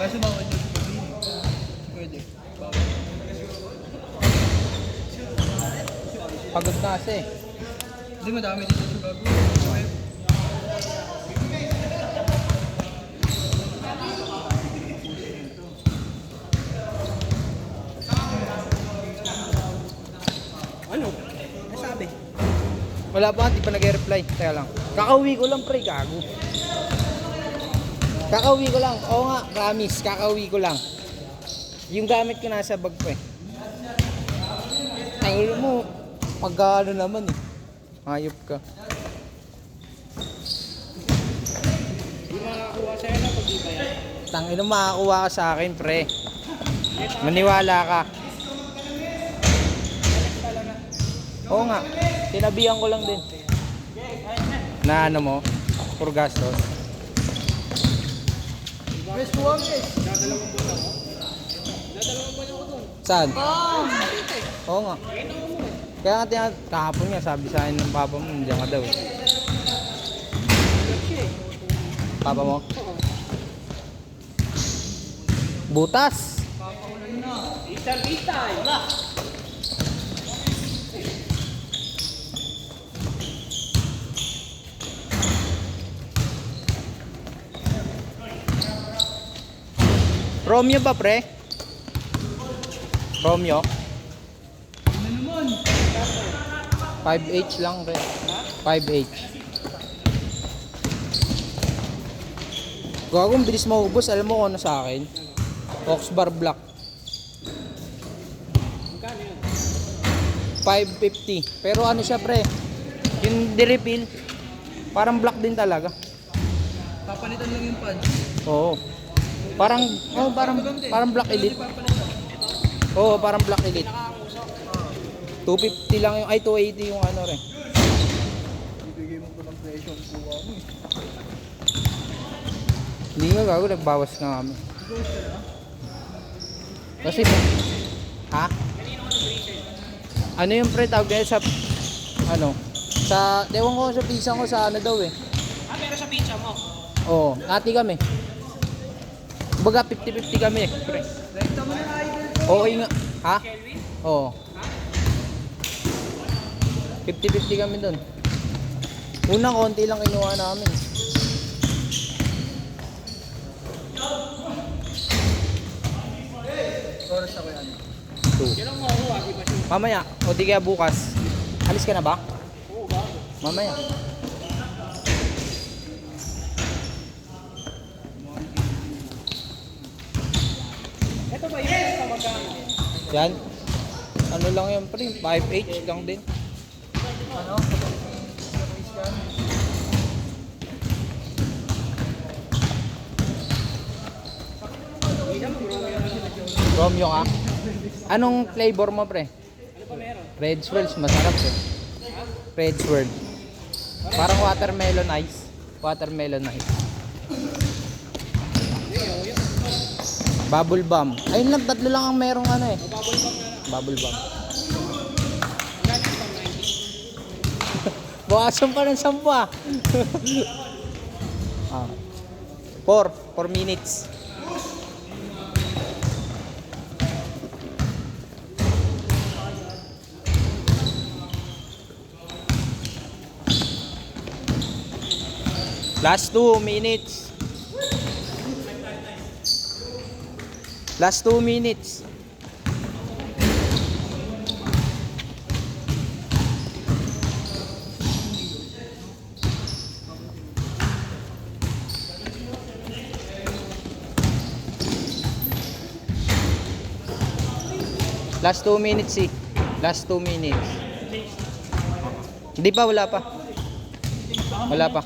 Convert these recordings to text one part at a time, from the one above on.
Kaso bawal daw sa gabi. Pwede. Bawal. Pagod na kasi. Hindi, madami dito sa bago. Okay. Ano? Nasabi? Wala pa, di pa nag-reply. Teka lang. Kakauwi ko lang, pre, gago. Kakauwi ko lang. Oo nga, promise, kakauwi ko lang. Yung gamit ko nasa bag pa eh. Tangin mo, pag-ano naman eh. Hayop ka. Hindi makakuha sa'yo na pag di ba yan? Tangin mo, makakuha ka sa akin, pre. Maniwala ka. Oo nga, tinabihan ko lang din. Na ano mo, puro gastos. Best one eh. Dadalawang buwan ako. Dadalawang buwan ako doon. Saan? Cavite. Oo nga. Kaya nga kahapon nga sabi sa akin ng papa mo, nandiyan ka daw eh. Papa mo? Butas! Papaulan na. Itay. Wala. Romeo ba, pre? Romeo? Ano naman? 5H lang, pre. 5H. Gagawin, bilis maubos. Alam mo kung ano sa akin? Oxbar Black. Magkano yun? 550. Pero ano siya, pre? Yung di-refill, parang black din talaga. Papalitan lang yung pads. Oo. Parang black elite. Oo, parang black elite. 250 lang yung, ay 280 yung ano rin. Ibigay mo ko ng presyo ang kuha mo eh. Hindi nga gago, nagbawas nga kami. Kasi, ha? Ano yung pre, tawag nila sa, ano, sa, ewan ko sa pizza ko sa ano daw eh. Ah, meron sa pizza mo? Oo, nati kami. Baga 50-50 kami eh, pre. Rekta mo na idol ko. Okay nga, ha? Oo. 50-50 kami dun. Unang konti lang kinuha namin. Oras ako yan. 2. Yan ang makuha, di ba siya? Mamaya, o di kaya bukas. Alis ka na ba? Oo, bago. Mamaya. Ito ba yung basta magkano? Yan. Ano lang yan pre, 5H lang din. Ano? Romeo ka. Anong flavor mo pre? Ano pa meron? Red Swirls, masarap eh. Red Swirl. Parang watermelon ice. Watermelon ice. Bubble Bomb. Ayun lang, tatlo lang ang merong ano eh. Bubble Bomb. Bukasan pa ng 10 ah. 4 minutes. Last 2 minutes. Last 2 minutes. Last 2 minutes eh. Last 2 minutes. Hindi pa, wala pa. Wala pa.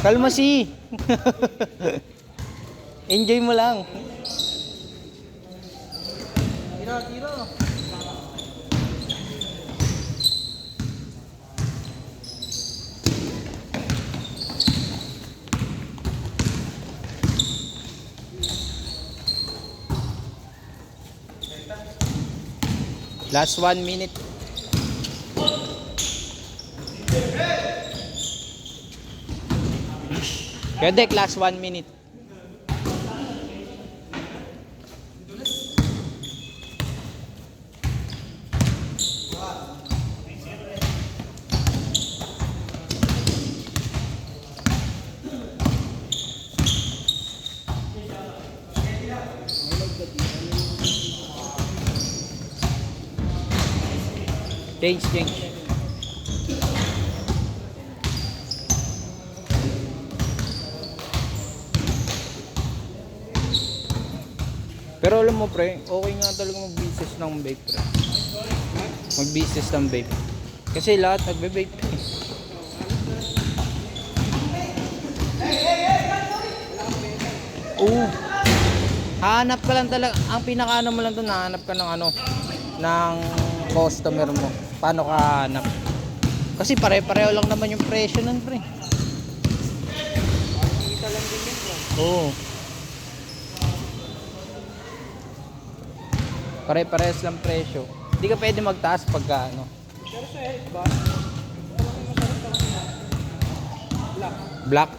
Kalma si. Enjoy mo lang. Tira. Last 1 minute. Pwede, class 1 minute. Change. Pero alam mo pre, okay nga talaga mag-business ng vape pre. Mag-business ng vape. Kasi lahat nagbe-vape. Oo. Hanap ka lang talaga, ang pinakaano mo lang doon, hahanap ka ng ano, ng customer mo. Paano ka hanap? Kasi pare-pareho lang naman yung presyo nun pre. Kita lang din yan, bro. Oo. Pare-parehas lang presyo. Hindi ka pwede magtaas pagka ano. Pero sa health ba? Ano yung masarap sa kanila? Black. Black.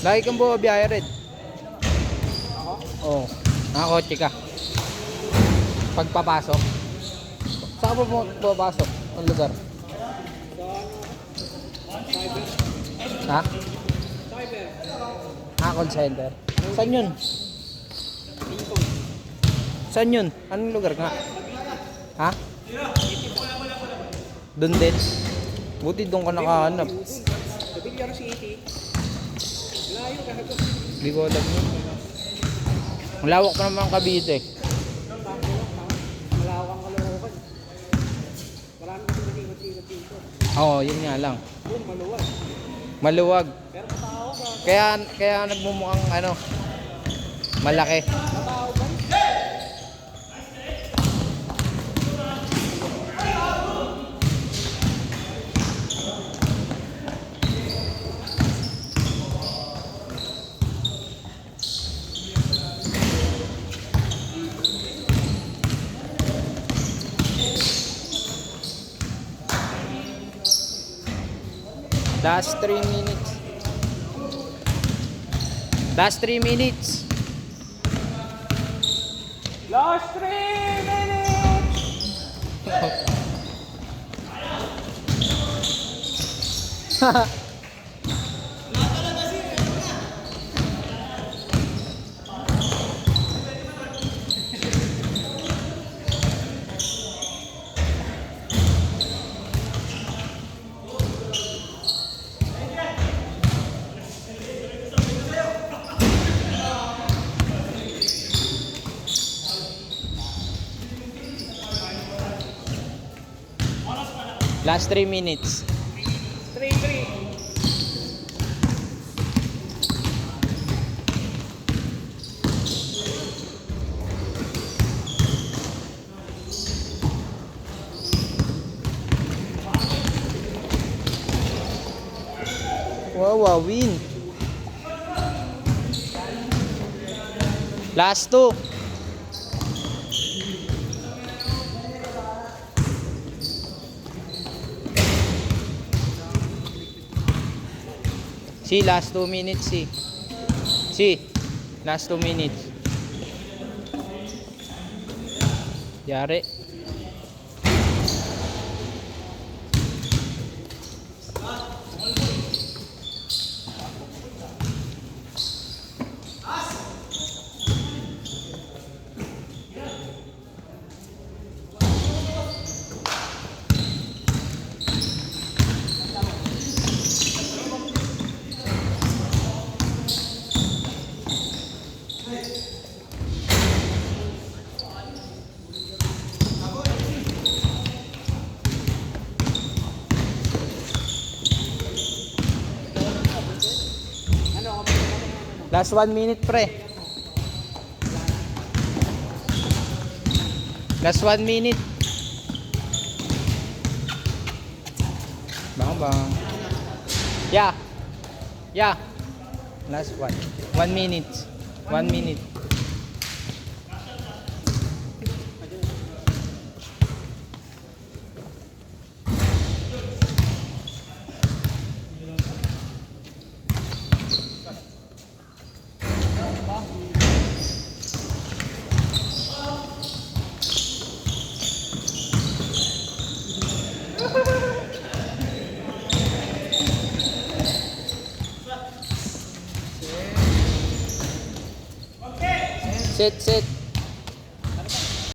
Lagi kang bumabiyaya rin. Ako? Oo. Nakakotse ka. Pagpapasok. Saan ka ba pumapasok? Ang lugar? Sa ano? Cyber. Ha? Cyber. Call center. Saan yun? Income. Saan yun? Anong lugar nga? Ha? Doon din. Buti doon ka nakahanap. Sa Bilyar City. Layo ka hagos. Hindi ko alam yun. Ang lawak pa naman ang Cavite. Malawak ang Caloocan. Marami kasi nag-ingat-ingat dito. Oo, yun nga lang. Doon, maluwag. Maluwag. Pero matao ba? Kaya nagmumukhang ano, malaki. Matao ba? Last 3 minutes. Last 3 minutes. Last 3 minutes! Last 3 minutes. 3-3. Wow, win. Last 2. See, last 2 minutes, see. See, last 2 minutes. Yari. Last 1 minute, pre. Last 1 minute. Bang bang. Yeah. Yeah. Last 1 minute. 1 minute. Sit, sit.